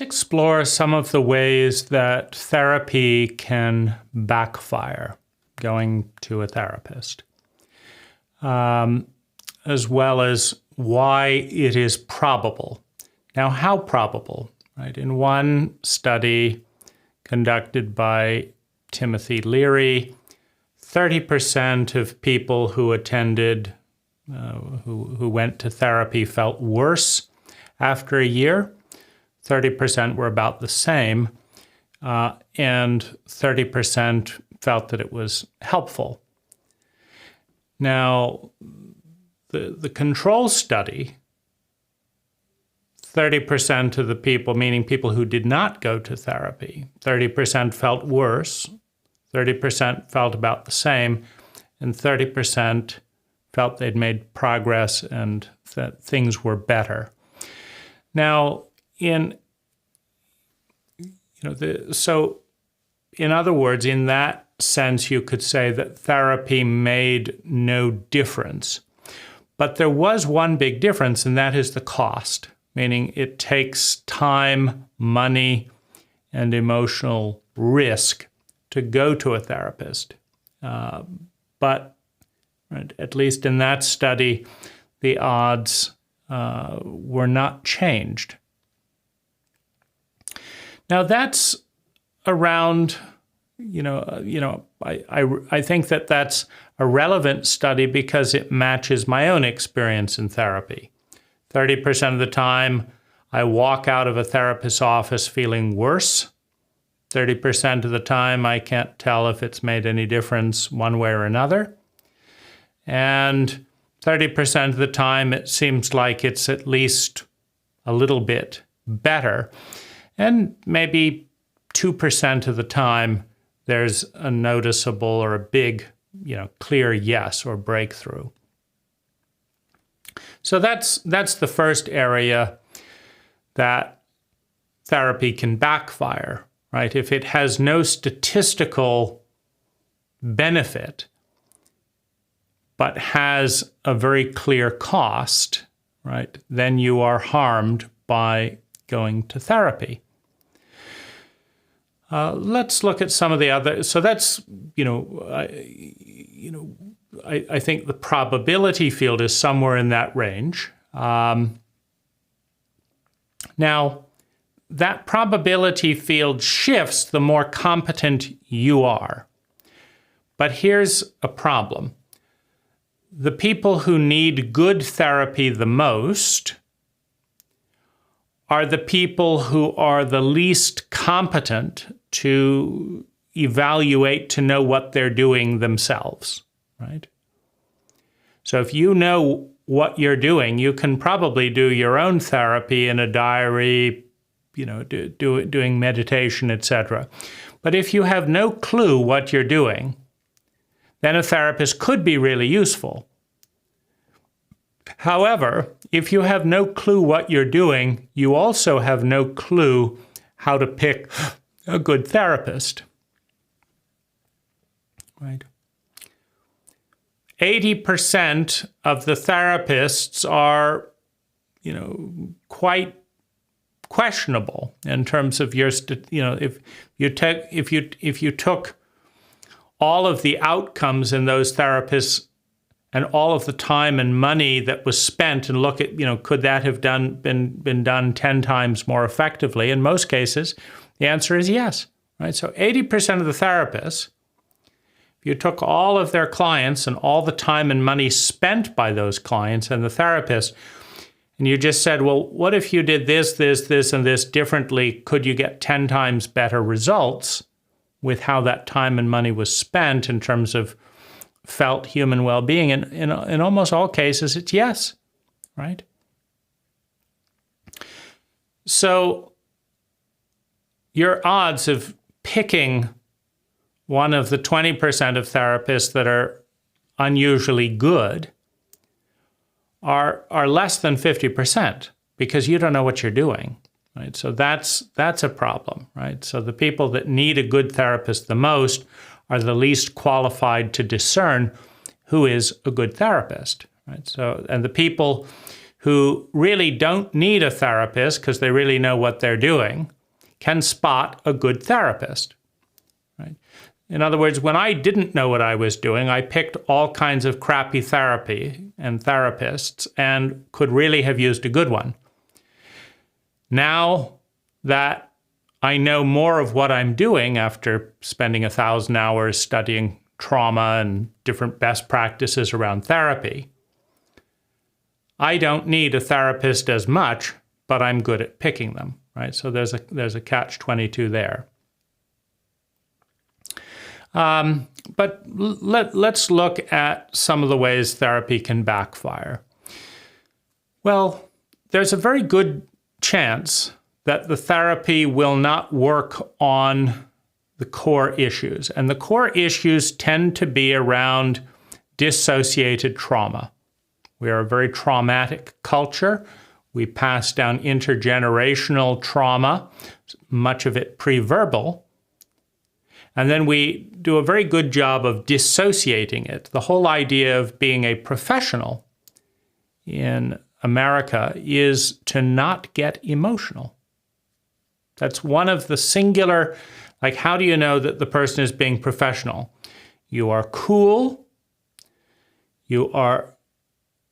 Let's explore some of the ways that therapy can backfire, going to a therapist, as well as why it is probable. Now, how probable, right? In one study conducted by Timothy Leary, 30% of people who attended, who went to therapy felt worse after a year. 30% were about the same, and 30% felt that it was helpful. Now, the control study, 30% of the people, meaning people who did not go to therapy, 30% felt worse, 30% felt about the same, and 30% felt they'd made progress and that things were better. Now, in other words, in that sense, you could say that therapy made no difference. But there was one big difference, and that is the cost, meaning it takes time, money, and emotional risk to go to a therapist. But right, at least in that study, the odds were not changed. Now that's around, I think that that's a relevant study because it matches my own experience in therapy. 30% of the time, I walk out of a therapist's office feeling worse. 30% of the time, I can't tell if it's made any difference one way or another. And 30% of the time, it seems like it's at least a little bit better. And maybe 2% of the time, there's a noticeable or a big, clear yes or breakthrough. So that's the first area that therapy can backfire, right? If it has no statistical benefit, but has a very clear cost, right? Then you are harmed by going to therapy. Let's look at some of the other. So that's, I think the probability field is somewhere in that range. Now, that probability field shifts the more competent you are. But here's a problem. The people who need good therapy the most are the people who are the least competent to evaluate, to know what they're doing themselves, right? So if you know what you're doing, you can probably do your own therapy in a diary, doing meditation, etc. But if you have no clue what you're doing, then a therapist could be really useful. However, if you have no clue what you're doing, you also have no clue how to pick a good therapist, right? 80% of the therapists are, quite questionable in terms of your, if you took all of the outcomes in those therapists and all of the time and money that was spent and look at, could that have been done 10 times more effectively? In most cases, the answer is yes, right? So 80% of the therapists, if you took all of their clients and all the time and money spent by those clients and the therapist, and you just said, well, what if you did this, and this differently? Could you get 10 times better results with how that time and money was spent in terms of felt human well-being? And in almost all cases, it's yes, right? So your odds of picking one of the 20% of therapists that are unusually good are less than 50% because you don't know what you're doing, right? So that's a problem, right? So the people that need a good therapist the most are the least qualified to discern who is a good therapist, right? So, and the people who really don't need a therapist because they really know what they're doing can spot a good therapist. Right? In other words, when I didn't know what I was doing, I picked all kinds of crappy therapy and therapists and could really have used a good one. Now that I know more of what I'm doing after spending 1,000 hours studying trauma and different best practices around therapy, I don't need a therapist as much, but I'm good at picking them, right? So there's a catch-22 there. But let's look at some of the ways therapy can backfire. Well, there's a very good chance that the therapy will not work on the core issues. And the core issues tend to be around dissociated trauma. We are a very traumatic culture. We pass down intergenerational trauma, much of it pre-verbal. And then we do a very good job of dissociating it. The whole idea of being a professional in America is to not get emotional. That's one of the singular, like, how do you know that the person is being professional? You are cool. You are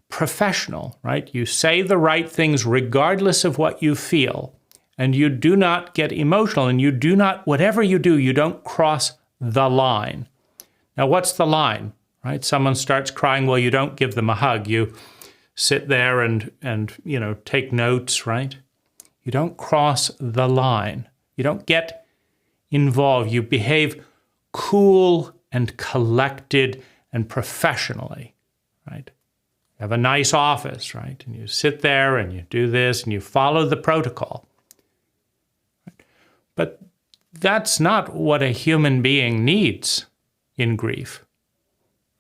professional, right? You say the right things regardless of what you feel. And you do not get emotional, and you do not, whatever you do, you don't cross the line. Now, what's the line, right? Someone starts crying, well, you don't give them a hug. You sit there and take notes, right? You don't cross the line. You don't get involved. You behave cool and collected and professionally, right? You have a nice office, right? And you sit there and you do this and you follow the protocol. But that's not what a human being needs in grief,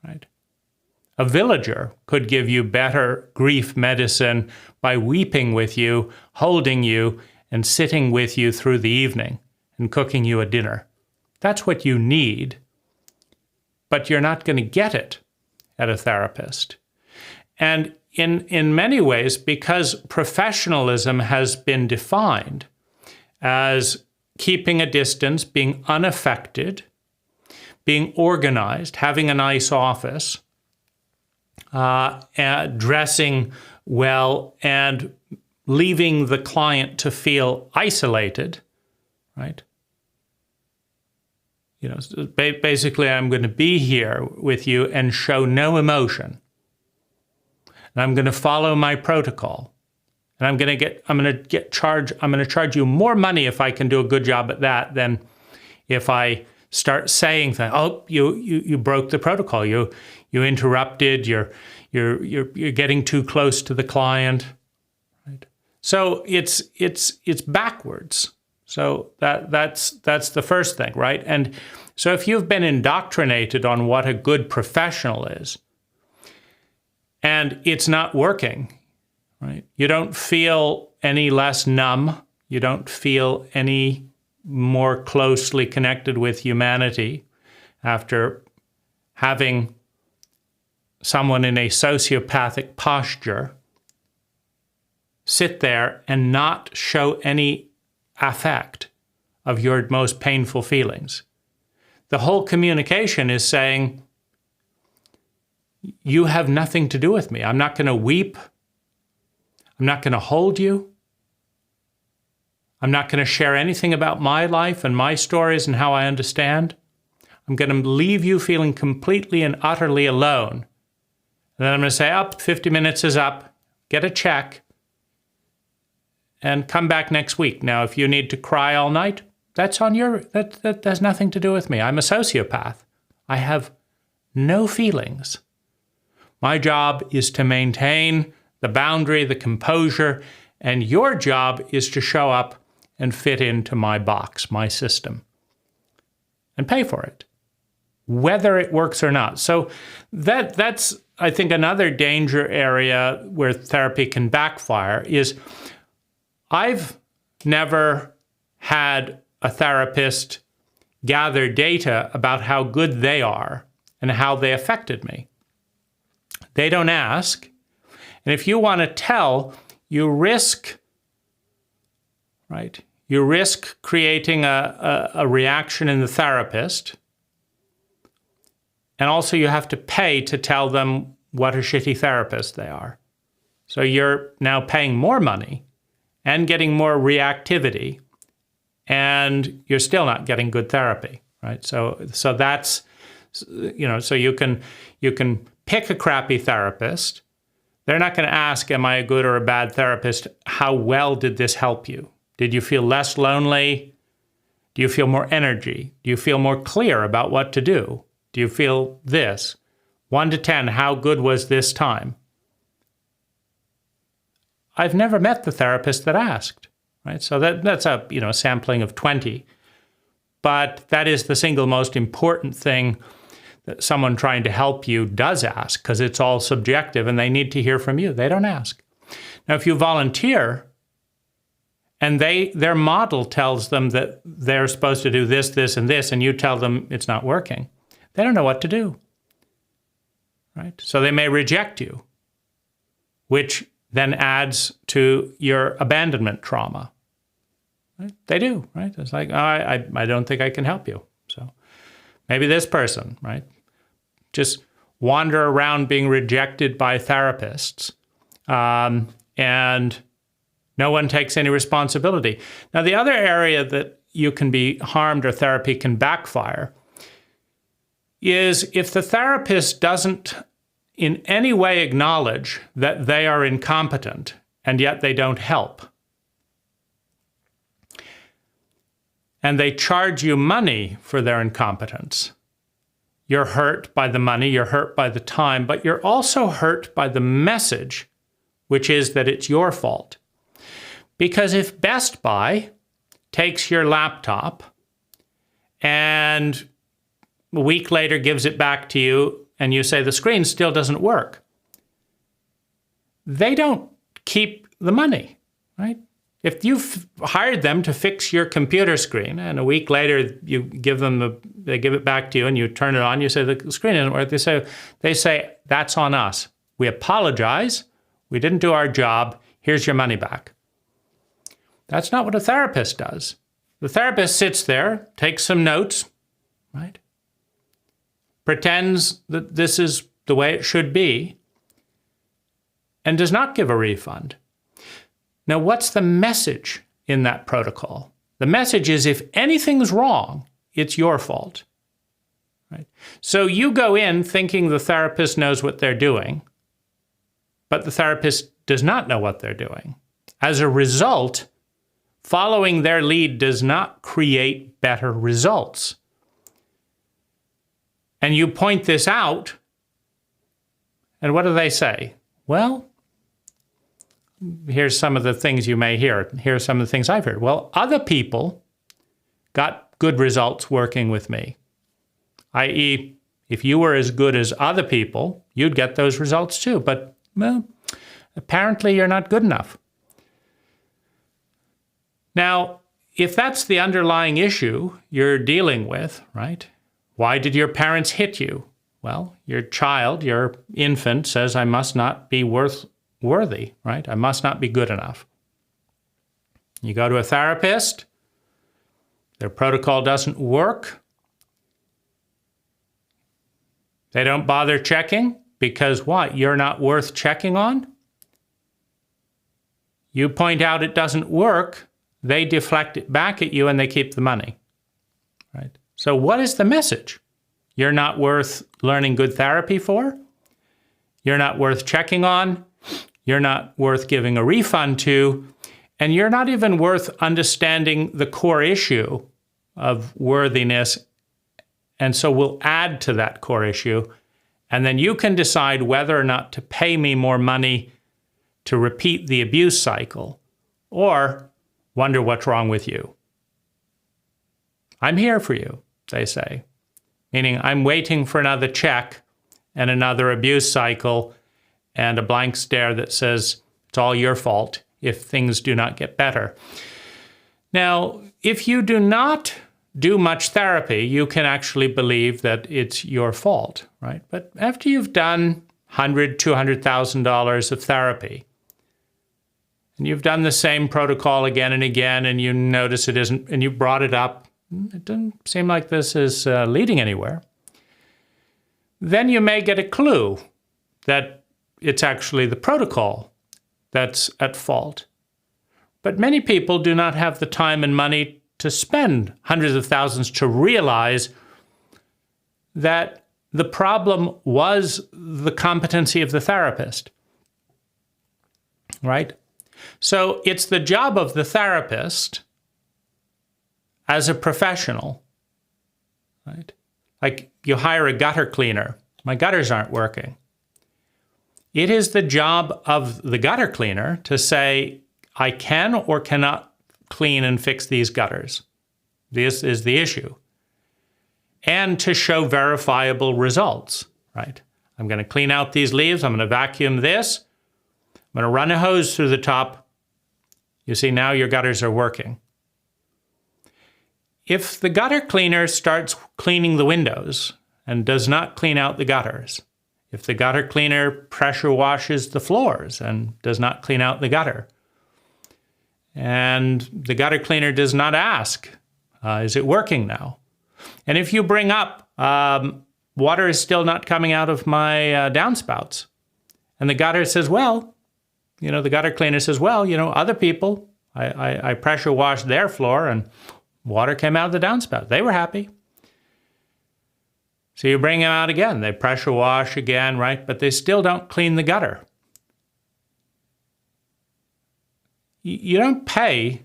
right? A villager could give you better grief medicine by weeping with you, holding you, and sitting with you through the evening and cooking you a dinner. That's what you need, but you're not going to get it at a therapist. And in many ways, because professionalism has been defined as keeping a distance, being unaffected, being organized, having a nice office, dressing well, and leaving the client to feel isolated, right? Basically, I'm going to be here with you and show no emotion. And I'm going to follow my protocol. And I'm going to charge you more money if I can do a good job at that than if I start saying things. Oh, you broke the protocol. You interrupted. You're getting too close to the client. Right? So it's backwards. So that's the first thing, right? And so if you've been indoctrinated on what a good professional is, and it's not working, right? You don't feel any less numb. You don't feel any more closely connected with humanity after having someone in a sociopathic posture sit there and not show any affect of your most painful feelings. The whole communication is saying, you have nothing to do with me. I'm not going to weep. I'm not going to hold you. I'm not going to share anything about my life and my stories and how I understand. I'm going to leave you feeling completely and utterly alone. And then I'm going to say, 50 minutes is up. Get a check. And come back next week. Now, if you need to cry all night, that's on your, that has nothing to do with me. I'm a sociopath. I have no feelings. My job is to maintain the boundary, the composure, and your job is to show up and fit into my box, my system, and pay for it, whether it works or not. So that's, I think, another danger area where therapy can backfire is I've never had a therapist gather data about how good they are and how they affected me. They don't ask. And if you want to tell, you risk, right? You risk creating a reaction in the therapist. And also you have to pay to tell them what a shitty therapist they are. So you're now paying more money and getting more reactivity, and you're still not getting good therapy, right? So that's, so you can pick a crappy therapist. They're not going to ask, am I a good or a bad therapist? How well did this help you? Did you feel less lonely? Do you feel more energy? Do you feel more clear about what to do? Do you feel this? 1 to 10, how good was this time? I've never met the therapist that asked, right? So that's a sampling of 20. But that is the single most important thing that someone trying to help you does ask, because it's all subjective and they need to hear from you. They don't ask. Now, if you volunteer and their model tells them that they're supposed to do this, this, and this, and you tell them it's not working, they don't know what to do, right? So they may reject you, which then adds to your abandonment trauma. Right? They do, right? It's like, oh, I don't think I can help you. So maybe this person, right? Just wander around being rejected by therapists, and no one takes any responsibility. Now, the other area that you can be harmed or therapy can backfire is if the therapist doesn't in any way acknowledge that they are incompetent, and yet they don't help. And they charge you money for their incompetence. You're hurt by the money, you're hurt by the time, but you're also hurt by the message, which is that it's your fault. Because if Best Buy takes your laptop and a week later gives it back to you, and you say the screen still doesn't work, they don't keep the money, right? If you've hired them to fix your computer screen, and a week later you give them they give it back to you, and you turn it on, you say the screen doesn't work. They say that's on us. We apologize. We didn't do our job. Here's your money back. That's not what a therapist does. The therapist sits there, takes some notes, right? Pretends that this is the way it should be, and does not give a refund. Now, what's the message in that protocol? The message is if anything's wrong, it's your fault, right? So you go in thinking the therapist knows what they're doing, but the therapist does not know what they're doing. As a result, following their lead does not create better results. And you point this out, and what do they say? Well, here's some of the things you may hear. Here's some of the things I've heard. Well, other people got good results working with me. I.e., if you were as good as other people, you'd get those results too. But, well, apparently you're not good enough. Now, if that's the underlying issue you're dealing with, right? Why did your parents hit you? Well, your child, your infant says, I must not be worthy, right? I must not be good enough. You go to a therapist, their protocol doesn't work. They don't bother checking because what? You're not worth checking on? You point out it doesn't work, they deflect it back at you and they keep the money, right? So what is the message? You're not worth learning good therapy for. You're not worth checking on. You're not worth giving a refund to. And you're not even worth understanding the core issue of worthiness. And so we'll add to that core issue. And then you can decide whether or not to pay me more money to repeat the abuse cycle or wonder what's wrong with you. I'm here for you, they say. Meaning I'm waiting for another check and another abuse cycle and a blank stare that says it's all your fault if things do not get better. Now, if you do not do much therapy, you can actually believe that it's your fault, right? But after you've done $100,000, $200,000 of therapy. And you've done the same protocol again and again, and you notice it isn't, and you brought it up. It doesn't seem like this is leading anywhere. Then you may get a clue that it's actually the protocol that's at fault. But many people do not have the time and money to spend hundreds of thousands to realize that the problem was the competency of the therapist, right? So it's the job of the therapist as a professional, right? Like you hire a gutter cleaner. My gutters aren't working. It is the job of the gutter cleaner to say, I can or cannot clean and fix these gutters. This is the issue. And to show verifiable results, right? I'm going to clean out these leaves. I'm going to vacuum this. I'm going to run a hose through the top. You see, now your gutters are working. If the gutter cleaner starts cleaning the windows and does not clean out the gutters, if the gutter cleaner pressure washes the floors and does not clean out the gutter, and the gutter cleaner does not ask, is it working now? And if you bring up, water is still not coming out of my downspouts, and the gutter says, well, the gutter cleaner says, well, other people, I pressure washed their floor and water came out of the downspout. They were happy. So you bring them out again. They pressure wash again, right? But they still don't clean the gutter. You don't pay,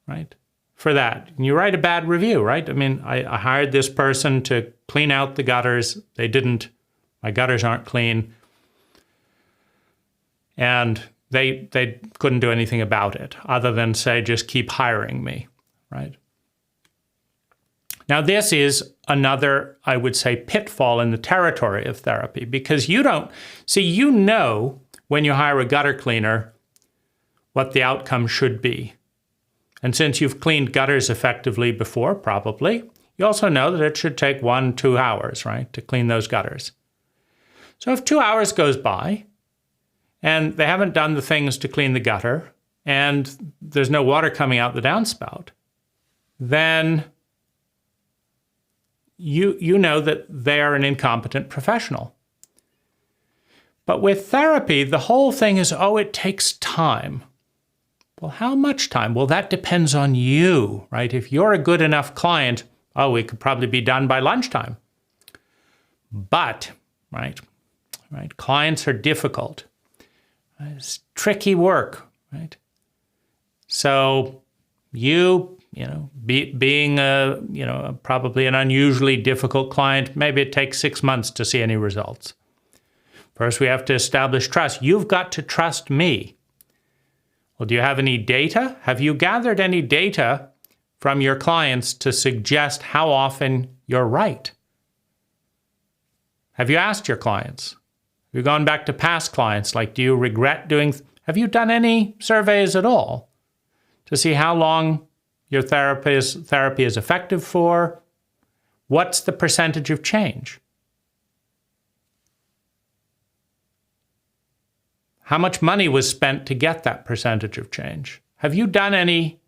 right, for that. And you write a bad review, right? I mean, I hired this person to clean out the gutters. They didn't. My gutters aren't clean. And they couldn't do anything about it other than say, just keep hiring me, right? Now, this is another, I would say, pitfall in the territory of therapy, because you know when you hire a gutter cleaner what the outcome should be. And since you've cleaned gutters effectively before, probably, you also know that it should take 1-2 hours, right, to clean those gutters. So if 2 hours goes by and they haven't done the things to clean the gutter and there's no water coming out the downspout, then you know that they are an incompetent professional. But with therapy, the whole thing is, it takes time. Well, how much time? Well, that depends on you, right? If you're a good enough client, it could probably be done by lunchtime. But, right, clients are difficult. It's tricky work, right? So being probably an unusually difficult client, maybe it takes 6 months to see any results. First, we have to establish trust. You've got to trust me. Well, do you have any data? Have you gathered any data from your clients to suggest how often you're right? Have you asked your clients? Have you gone back to past clients? Like, do you regret have you done any surveys at all to see how long your therapy is effective for? What's the percentage of change? How much money was spent to get that percentage of change? Have you done any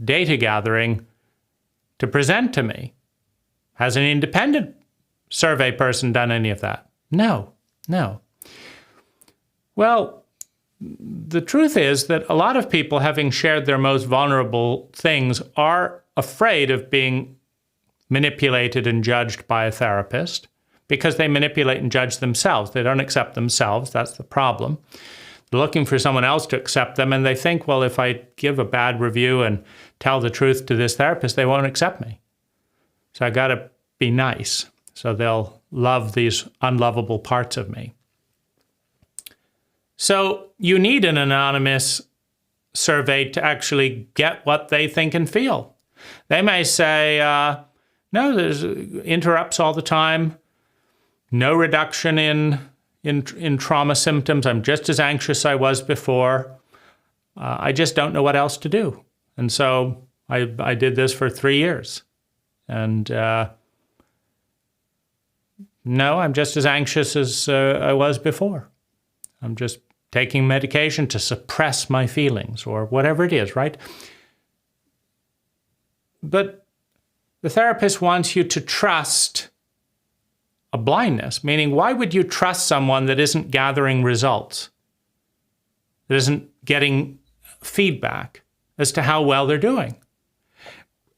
data gathering to present to me? Has an independent survey person done any of that? No. Well, the truth is that a lot of people, having shared their most vulnerable things, are afraid of being manipulated and judged by a therapist because they manipulate and judge themselves. They don't accept themselves. That's the problem. They're looking for someone else to accept them, and they think, well, if I give a bad review and tell the truth to this therapist, they won't accept me. So I got to be nice, so they'll love these unlovable parts of me. So you need an anonymous survey to actually get what they think and feel. They may say, no, there's interrupts all the time, no reduction in trauma symptoms. I'm just as anxious as I was before. I just don't know what else to do. And so I did this for 3 years. And No, I'm just as anxious as I was before. I'm just taking medication to suppress my feelings or whatever it is, right? But the therapist wants you to trust a blindness, meaning why would you trust someone that isn't gathering results, that isn't getting feedback as to how well they're doing?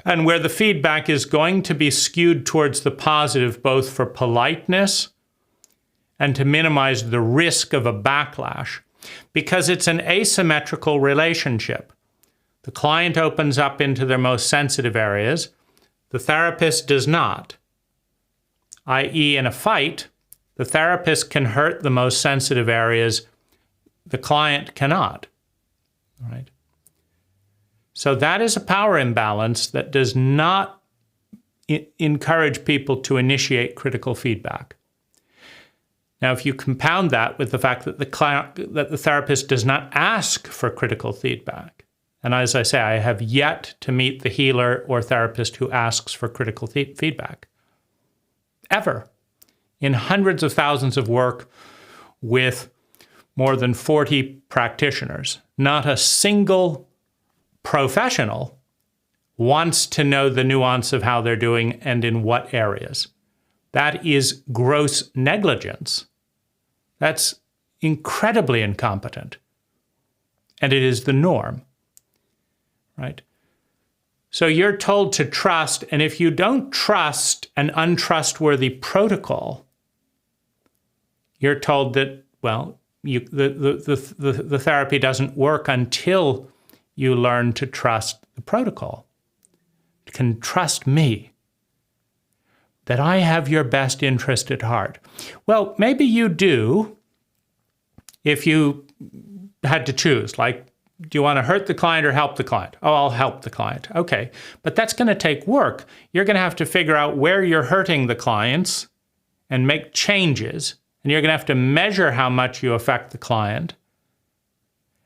And where the feedback is going to be skewed towards the positive, both for politeness and to minimize the risk of a backlash, because it's an asymmetrical relationship. The client opens up into their most sensitive areas. The therapist does not. i.e., in a fight, the therapist can hurt the most sensitive areas. The client cannot. All right? So that is a power imbalance that does not encourage people to initiate critical feedback. Now, if you compound that with the fact that the therapist does not ask for critical feedback, and as I say, I have yet to meet the healer or therapist who asks for critical feedback, ever, in hundreds of thousands of work with more than 40 practitioners, not a single professional wants to know the nuance of how they're doing and in what areas. That is gross negligence. That's incredibly incompetent. And it is the norm, right? So you're told to trust, and if you don't trust an untrustworthy protocol, you're told that, well, the therapy doesn't work until you learn to trust the protocol. You can trust me, that I have your best interest at heart. Well, maybe you do if you had to choose, like, do you want to hurt the client or help the client? Oh, I'll help the client. Okay, but that's going to take work. You're going to have to figure out where you're hurting the clients and make changes, and you're going to have to measure how much you affect the client.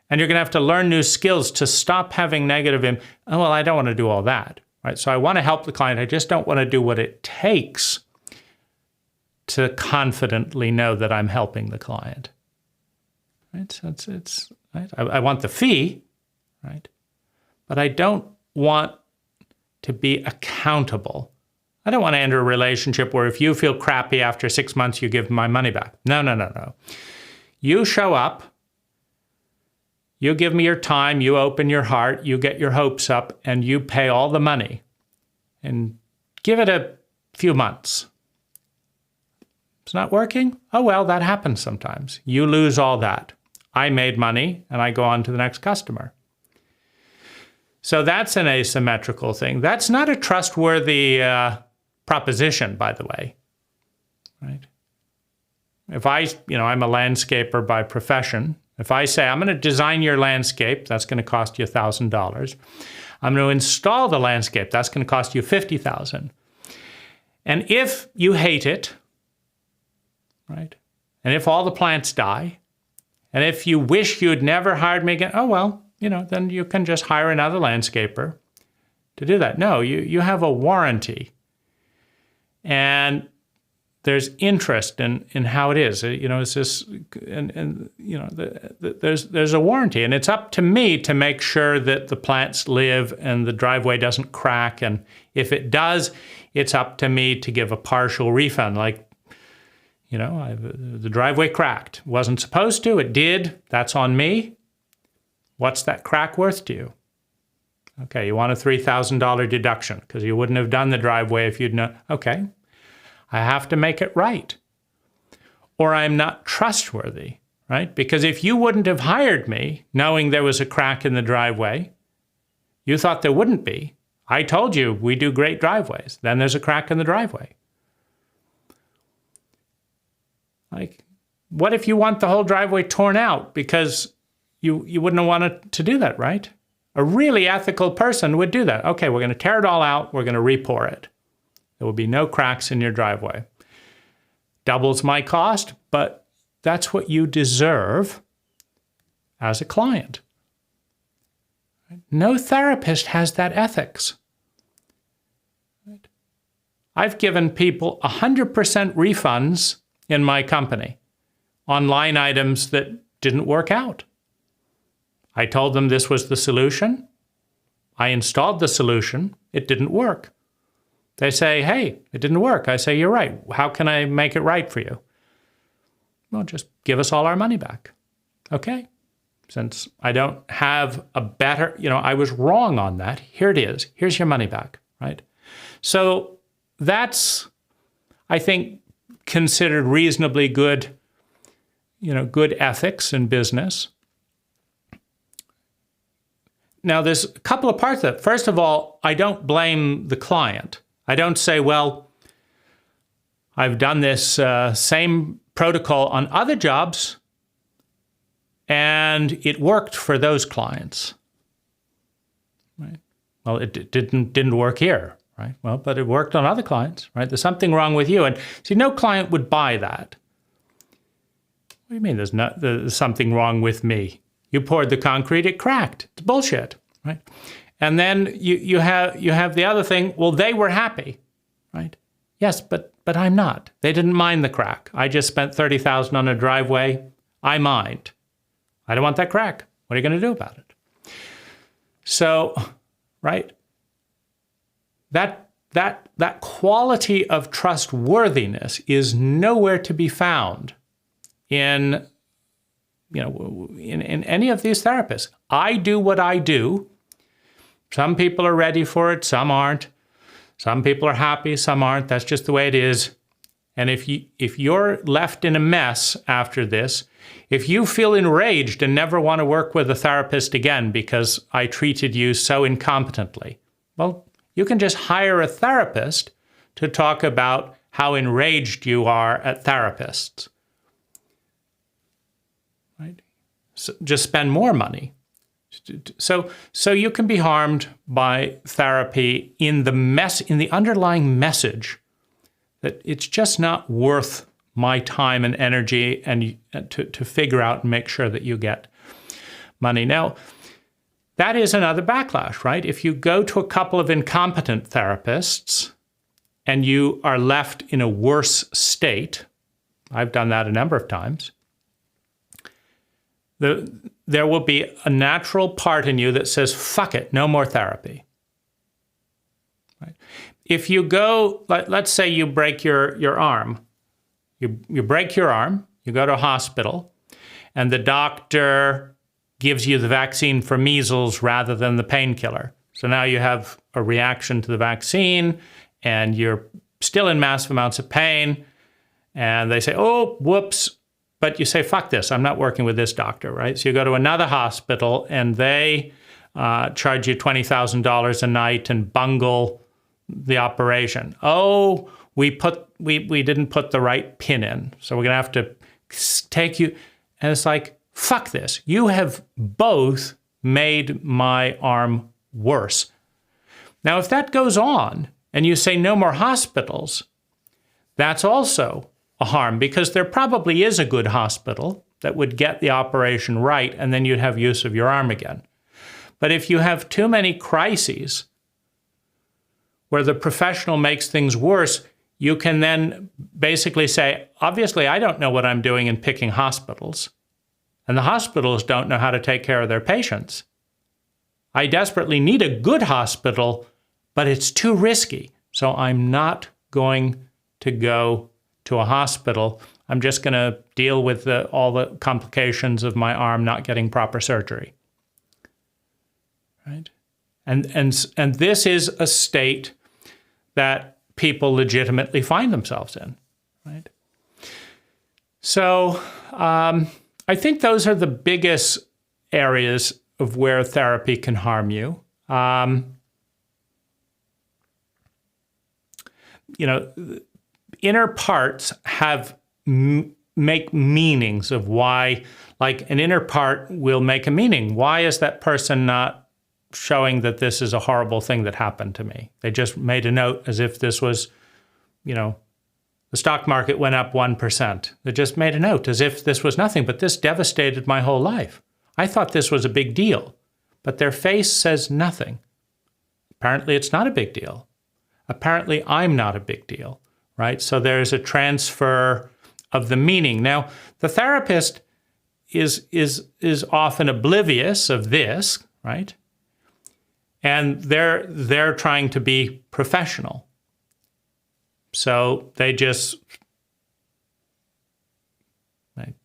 And you're going to have to learn new skills to stop having negative, oh, well, I don't want to do all that, right? So I want to help the client. I just don't want to do what it takes to confidently know that I'm helping the client, right? So it's right? I want the fee, right? But I don't want to be accountable. I don't want to enter a relationship where if you feel crappy after 6 months, you give my money back. No. You show up, you give me your time, you open your heart, you get your hopes up, and you pay all the money. And give it a few months. It's not working? Oh, well, that happens sometimes. You lose all that. I made money, and I go on to the next customer. So that's an asymmetrical thing. That's not a trustworthy proposition, by the way, right? If I'm a landscaper by profession. If I say, I'm going to design your landscape, that's going to cost you $1,000. I'm going to install the landscape, that's going to cost you $50,000. And if you hate it, right? And if all the plants die, and if you wish you'd never hired me again, oh, well, then you can just hire another landscaper to do that. No, you have a warranty. And there's interest in how it is. It's this, there's a warranty, and it's up to me to make sure that the plants live and the driveway doesn't crack. And if it does, it's up to me to give a partial refund. Like, the driveway cracked. Wasn't supposed to. It did. That's on me. What's that crack worth to you? Okay, you want a $3,000 deduction because you wouldn't have done the driveway if you'd known. Okay. I have to make it right, or I'm not trustworthy, right? Because if you wouldn't have hired me knowing there was a crack in the driveway, you thought there wouldn't be. I told you we do great driveways. Then there's a crack in the driveway. Like, what if you want the whole driveway torn out because you wouldn't have wanted to do that, right? A really ethical person would do that. Okay, we're going to tear it all out. We're going to re-pour it. There will be no cracks in your driveway. Doubles my cost, but that's what you deserve as a client. No therapist has that ethics. I've given people 100% refunds in my company on line items that didn't work out. I told them this was the solution. I installed the solution. It didn't work. They say, hey, it didn't work. I say, you're right. How can I make it right for you? Well, just give us all our money back. Okay. Since I don't have a better, I was wrong on that. Here it is. Here's your money back, right? So that's, I think, considered reasonably good, good ethics in business. Now, there's a couple of parts of it. First of all, I don't blame the client. I don't say, well, I've done this same protocol on other jobs, and it worked for those clients. Right? Well, it didn't work here, right? Well, but it worked on other clients, right? There's something wrong with you. And see, no client would buy that. What do you mean there's something wrong with me? You poured the concrete, it cracked. It's bullshit, right? And then you have the other thing, well, they were happy, right? Yes, but I'm not. They didn't mind the crack. I just spent $30,000 on a driveway. I mind. I don't want that crack. What are you going to do about it? So, right? That quality of trustworthiness is nowhere to be found in any of these therapists. I do what I do. Some people are ready for it, some aren't. Some people are happy, some aren't. That's just the way it is. And if you're left in a mess after this, if you feel enraged and never want to work with a therapist again because I treated you so incompetently, well, you can just hire a therapist to talk about how enraged you are at therapists. Right? So just spend more money. So you can be harmed by therapy in the underlying message that it's just not worth my time and energy and to figure out and make sure that you get money. Now, that is another backlash, right? If you go to a couple of incompetent therapists and you are left in a worse state, I've done that a number of times, there will be a natural part in you that says, fuck it, no more therapy. Right? If you go, let's say you break your arm. You break your arm, you go to a hospital, and the doctor gives you the vaccine for measles rather than the painkiller. So now you have a reaction to the vaccine, and you're still in massive amounts of pain, and they say, oh, whoops. But you say, fuck this, I'm not working with this doctor, right? So you go to another hospital and they charge you $20,000 a night and bungle the operation. Oh, we didn't put the right pin in, so we're gonna have to take you. And it's like, fuck this. You have both made my arm worse. Now, if that goes on and you say no more hospitals, that's also a harm, because there probably is a good hospital that would get the operation right, and then you'd have use of your arm again. But if you have too many crises where the professional makes things worse, you can then basically say, obviously, I don't know what I'm doing in picking hospitals, and the hospitals don't know how to take care of their patients. I desperately need a good hospital, but it's too risky, so I'm not going to go to a hospital. I'm just going to deal with all the complications of my arm not getting proper surgery. Right? And this is a state that people legitimately find themselves in. Right? So I think those are the biggest areas of where therapy can harm you. Inner parts make meanings of why, like an inner part will make a meaning. Why is that person not showing that this is a horrible thing that happened to me? They just made a note as if this was, the stock market went up 1%. They just made a note as if this was nothing, but this devastated my whole life. I thought this was a big deal, but their face says nothing. Apparently it's not a big deal. apparently I'm not a big deal, right? So there's a transfer of the meaning. Now, the therapist is often oblivious of this, right? And they're trying to be professional. So they just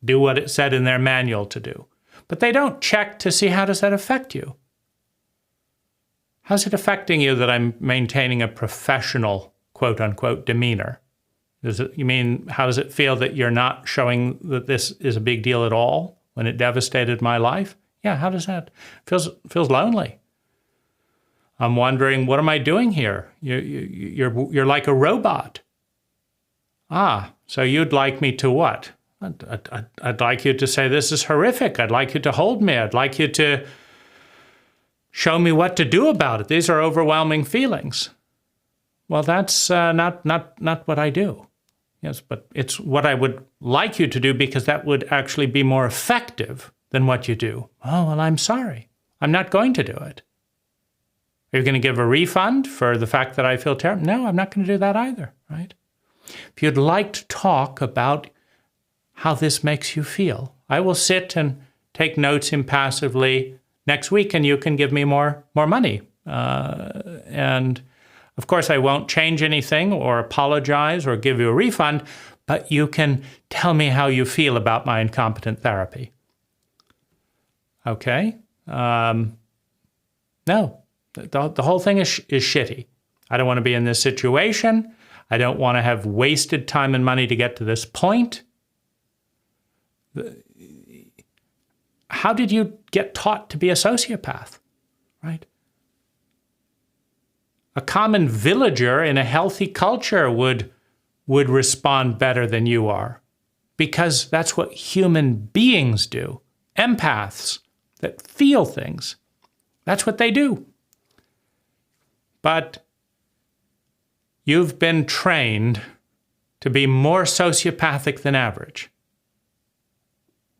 do what it said in their manual to do. But they don't check to see, how does that affect you? How's it affecting you that I'm maintaining a professional, quote unquote, demeanor? How does it feel that you're not showing that this is a big deal at all when it devastated my life? Yeah, how does that? Feels lonely. I'm wondering, what am I doing here? You're like a robot. So you'd like me to what? I'd like you to say, this is horrific. I'd like you to hold me. I'd like you to show me what to do about it. These are overwhelming feelings. Well, that's not what I do. Yes, but it's what I would like you to do, because that would actually be more effective than what you do. Oh, well, I'm sorry. I'm not going to do it. Are you going to give a refund for the fact that I feel terrible? No, I'm not going to do that either, right? If you'd like to talk about how this makes you feel, I will sit and take notes impassively next week, and you can give me more money. And of course, I won't change anything or apologize or give you a refund, but you can tell me how you feel about my incompetent therapy. Okay? No, the whole thing is shitty. I don't want to be in this situation. I don't want to have wasted time and money to get to this point. How did you get taught to be a sociopath, right? A common villager in a healthy culture would respond better than you are, because that's what human beings do. Empaths that feel things, that's what they do. But you've been trained to be more sociopathic than average.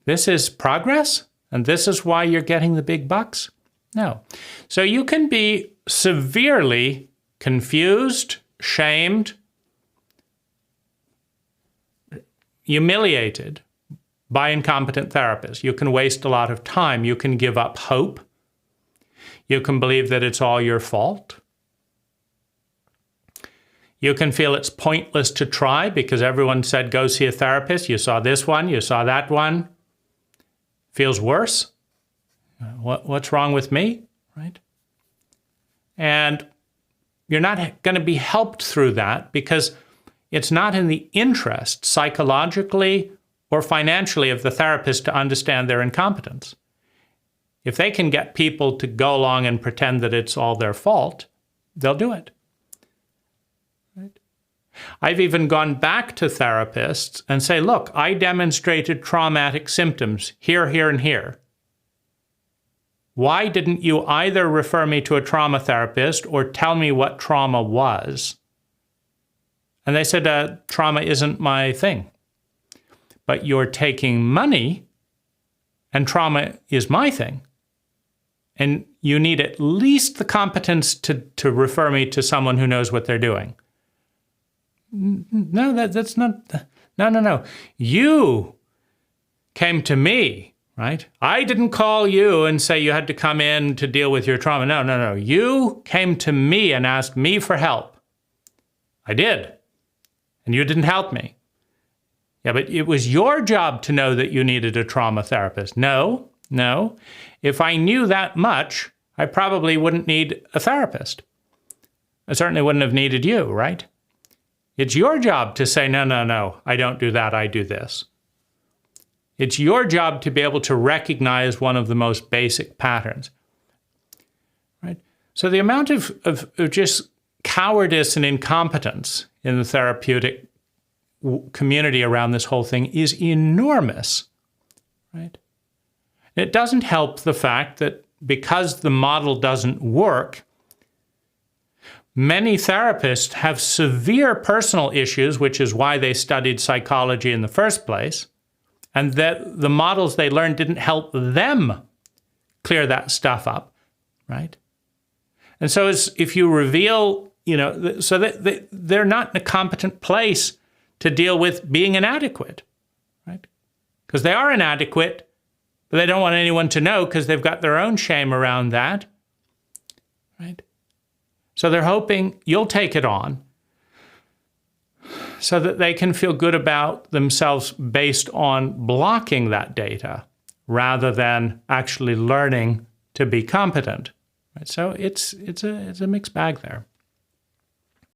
This is progress, and this is why you're getting the big bucks? No. So you can be severely confused, shamed, humiliated by incompetent therapists. You can waste a lot of time. You can give up hope. You can believe that it's all your fault. You can feel it's pointless to try because everyone said, go see a therapist. You saw this one, you saw that one. Feels worse. What's wrong with me, right? And you're not going to be helped through that because it's not in the interest, psychologically or financially, of the therapist to understand their incompetence. If they can get people to go along and pretend that it's all their fault, they'll do it. Right? I've even gone back to therapists and say, look, I demonstrated traumatic symptoms here, here, and here. Why didn't you either refer me to a trauma therapist or tell me what trauma was? And they said, trauma isn't my thing. But you're taking money, and trauma is my thing. And you need at least the competence to refer me to someone who knows what they're doing. No, that's not, no. You came to me, right? I didn't call you and say you had to come in to deal with your trauma. No. You came to me and asked me for help. I did. And you didn't help me. Yeah, but it was your job to know that you needed a trauma therapist. No. If I knew that much, I probably wouldn't need a therapist. I certainly wouldn't have needed you, right? It's your job to say, no, I don't do that, I do this. It's your job to be able to recognize one of the most basic patterns, right? So the amount of just cowardice and incompetence in the therapeutic community around this whole thing is enormous, right? It doesn't help the fact that because the model doesn't work, many therapists have severe personal issues, which is why they studied psychology in the first place, and that the models they learned didn't help them clear that stuff up, right? And so if you reveal so that they're not in a competent place to deal with being inadequate, right? Because they are inadequate, but they don't want anyone to know because they've got their own shame around that, right? So they're hoping you'll take it on so that they can feel good about themselves based on blocking that data rather than actually learning to be competent. Right? So it's a mixed bag there.